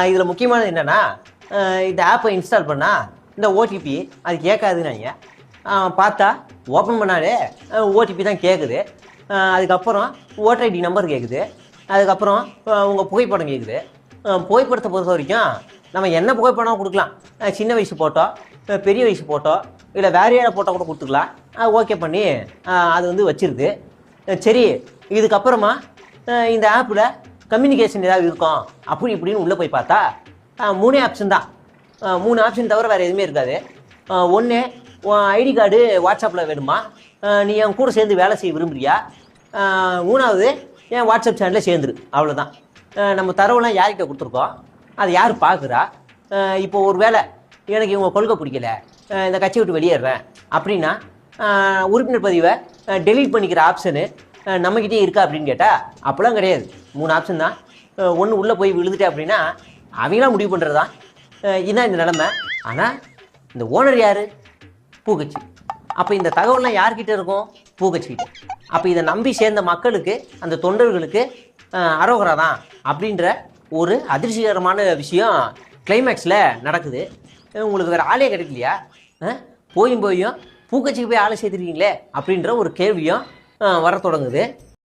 இதில் முக்கியமானது என்னென்னா, இந்த ஆப்பை இன்ஸ்டால் பண்ணால் இந்த ஓடிபி அது கேட்காதுன்னாங்க. பார்த்தா ஓப்பன் பண்ணாலே ஓடிபி தான் கேட்குது. அதுக்கப்புறம் ஓட்டர் ஐடி நம்பர் கேட்குது. அதுக்கப்புறம் உங்கள் புகைப்படம் கேட்குது. புகைப்படத்தை பொறுத்த வரைக்கும் நம்ம என்ன புகைப்படம் கொடுக்கலாம். சின்ன வயசு ஃபோட்டோ, பெரிய வயசு ஃபோட்டோ, இல்லை வேறு யாரை ஃபோட்டோ கூட கொடுத்துக்கலாம். ஓகே பண்ணி அது வந்து வச்சிருது. சரி, இதுக்கப்புறமா இந்த ஆப்பில் கம்யூனிகேஷன் ஏதாவது இருக்கும் அப்படி இப்படின்னு உள்ளே போய் பார்த்தா 3 ஆப்ஷன் தான். 3 ஆப்ஷன் தவிர வேறு எதுவுமே இருக்காது. ஒன்று, உன் ஐடி கார்டு வாட்ஸ்அப்பில் வேணுமா, நீ என் கூட சேர்ந்து வேலை செய்ய விரும்புறியா, 3வது என் வாட்ஸ்அப் சேனலில் சேர்ந்துரு. அவ்வளோதான். நம்ம தரவுலாம் யார்கிட்ட கொடுத்துருக்கோம், அது யார் பார்க்குறா. இப்போ ஒரு வேளை எனக்கு இவங்க கொள்கை பிடிக்கல, இந்த கட்சி விட்டு வெளியேறேன் அப்படின்னா உறுப்பினர் பதிவை டெலீட் பண்ணிக்கிற ஆப்ஷனு நம்மக்கிட்டே இருக்கா அப்படின்னு கேட்டால் அப்போலாம் கிடையாது. 3 ஆப்ஷன் தான். ஒன்று உள்ளே போய் விழுந்துட்டேன் அப்படின்னா அவங்களாம் முடிவு பண்ணுறது தான். இதுதான் இந்த நிலமை. ஆனால் இந்த ஓனர் யார்? பூக்கட்சி. அப்போ இந்த தகவல்லாம் யார்கிட்ட இருக்கும்? பூக்கட்சிக்கிட்ட. அப்போ இதை நம்பி சேர்ந்த மக்களுக்கு, அந்த தொண்டர்களுக்கு அரோகரா தான் அப்படின்ற ஒரு அதிர்ச்சிகரமான விஷயம் கிளைமேக்ஸில் நடக்குது. உங்களுக்கு வேறு ஆளே கிடைக்கலையா? போயும் பூக்கட்சிக்கு போய் ஆளை சேர்த்துருக்கீங்களே அப்படின்ற ஒரு கேள்வியும் வர தொடங்குது.